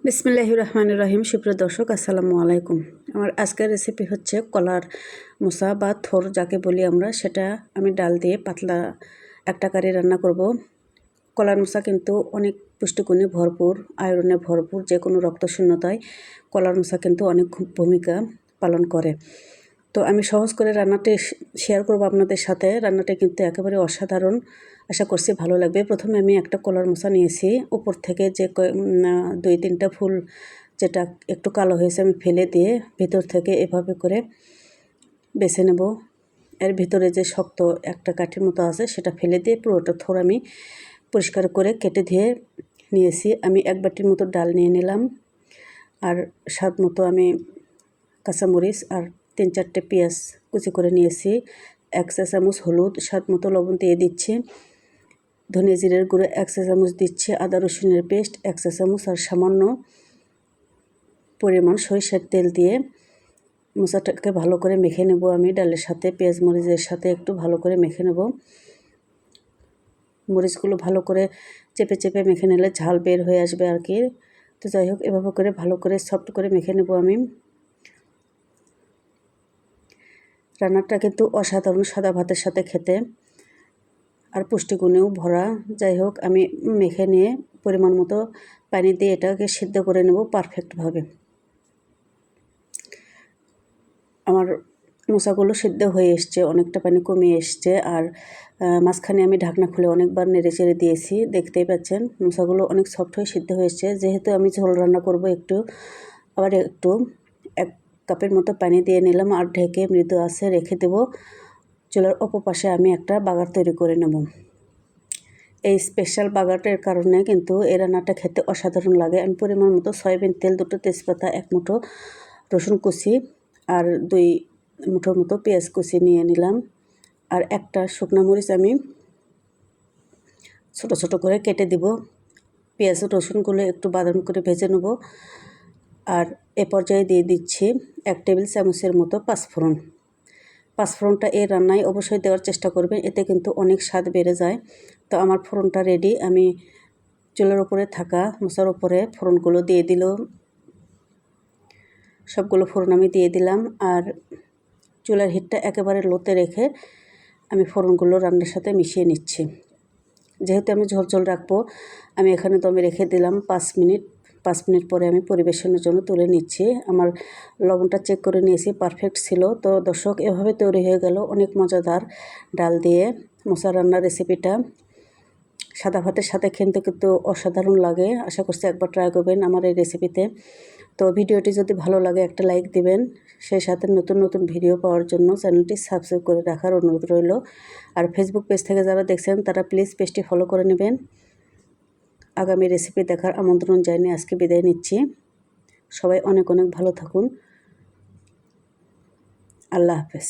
বিসমিল্লাহির রহমানির রহিম। সুপ্রিয় দর্শক, আসসালামু আলাইকুম। আমার আজকের রেসিপি হচ্ছে কলার মোসা বা থোর যাকে বলি আমরা, সেটা আমি ডাল দিয়ে পাতলা একটা কারি রান্না করব। কলার মোসা কিন্তু অনেক পুষ্টিগুণে ভরপুর, আয়রনে ভরপুর। যে কোনো রক্তশূন্যতায় কলার মোসা কিন্তু অনেক ভূমিকা পালন করে। তো আমি সহজ করে রান্নাটি শেয়ার করব আপনাদের সাথে। রান্নাটা কিন্তু একেবারে অসাধারণ, আশা করছি ভালো লাগবে। প্রথমে আমি একটা কলার মোচা নিয়েছি, উপর থেকে যে 2-3টা ফুল যেটা একটু কালো হয়েছে আমি ফেলে দিয়ে ভিতর থেকে এভাবে করে বেছে নেব। এর ভিতরে যে শক্ত একটা কাঠির মতো আছে সেটা ফেলে দিয়ে পুরোটা থোর আমি পরিষ্কার করে কেটে ধুয়ে নিয়েছি। আমি 1 বাটির মতো ডাল নিয়ে নিলাম, আর স্বাদ মতো আমি কাঁচামরিচ আর 3-4টে পেঁয়াজ কুচি করে নিয়েছি। 1 চা চামচ হলুদ, স্বাদ মতো লবণ দিয়ে দিচ্ছি। ধনিয়া জিরের গুঁড়ো 1 চা চামচ দিচ্ছি। আদা রসুনের পেস্ট 1 চা চামচ, আর সামান্য পরিমাণ সরিষার তেল দিয়ে মোচাটাকে ভালো করে মেখে নেব। আমি ডালের সাথে পেঁয়াজ মরিচের সাথে একটু ভালো করে মেখে নেব। মরিচগুলো ভালো করে চেপে চেপে মেখে নিলে ঝাল বের হয়ে আসবে আর কি। তো যাই হোক, এভাবে করে ভালো করে সফট করে মেখে নেব আমি। রান্নাটা কিন্তু অসাধারণ, সাদা ভাতের সাথে খেতে, আর পুষ্টিগুণেও ভরা। যাই হোক, আমি মেখে নিয়ে পরিমাণ মতো পানি দিয়ে এটাকে সিদ্ধ করে নেব পারফেক্টভাবে। আমার মোচাগুলো সিদ্ধ হয়ে এসছে, অনেকটা পানি কমে এসছে। আর মাঝখানে আমি ঢাকনা খুলে অনেকবার নেড়ে চেড়ে দিয়েছি, দেখতেই পাচ্ছেন মোচাগুলো অনেক সফট হয়ে সিদ্ধ হয়েছে। যেহেতু আমি ঝোল রান্না করব, আবার একটু 1 কাপের মতো পানি দিয়ে নিলাম, আর ঢেকে মৃদু আঁচে রেখে দেব। চুলার অপর পাশে আমি একটা বাগার তৈরি করে নেব। এই স্পেশাল বাগারটার কারণে কিন্তু এই রান্নাটা খেতে অসাধারণ লাগে। আমি পরিমাণ মতো সয়াবিন তেল, 2টো তেজপাতা, 1 মুঠো রসুন কুচি আর 2 মুঠোর মতো পেঁয়াজ কুচি নিয়ে নিলাম। আর একটা শুকনো মরিচ আমি ছোট ছোট করে কেটে দিব। পেঁয়াজ ও রসুনগুলো একটু বাদামি করে ভেজে নেব। আর এ পর্যায়ে দিয়ে দিচ্ছি 1 টেবিল চামচের মতো পাঁচফোড়ন। পাঁচফোড়নটা এই রান্নায় অবশ্যই দেওয়ার চেষ্টা করবেন, এতে কিন্তু অনেক স্বাদ বেড়ে যায়। তো আমার ফোড়নটা রেডি। আমি চুলার উপরে থাকা মোচার উপরে ফোড়নগুলো দিয়ে দিলাম। সবগুলো ফোড়ন আমি দিয়ে দিলাম, আর চুলার হিটটা একেবারে লোতে রেখে আমি ফোড়নগুলো রান্নার সাথে মিশিয়ে নিচ্ছি। যেহেতু আমি ঝোল রাখবো, আমি এখানে দমে রেখে দিলাম 5 মিনিট। 5 মিনিট পরে আমি পরিবেশনের জন্য তুলে নিচ্ছি। আমার লবণটা চেক করে নিয়েছি, পারফেক্ট ছিল। তো দর্শক, এভাবে তৈরি হয়ে গেল অনেক মজাদার ডাল দিয়ে মোচা রান্নার রেসিপিটা। সাদা ভাতের সাথে খেতে কিন্তু অসাধারণ লাগে। আশা করছি একবার ট্রাই করবেন আমার এই রেসিপিতে। তো ভিডিওটি যদি ভালো লাগে একটা লাইক দিবেন, সেই সাথে নতুন নতুন ভিডিও পাওয়ার জন্য চ্যানেলটি সাবস্ক্রাইব করে রাখার অনুরোধ রইল। আর ফেসবুক পেজ থেকে যারা দেখছেন তারা প্লিজ পেজটি ফলো করে নেবেন। আগামী রেসিপি দেখার আমন্ত্রণ জানিয়ে আজকে বিদায় নিচ্ছি। সবাই অনেক অনেক ভালো থাকুন। আল্লাহ হাফেজ।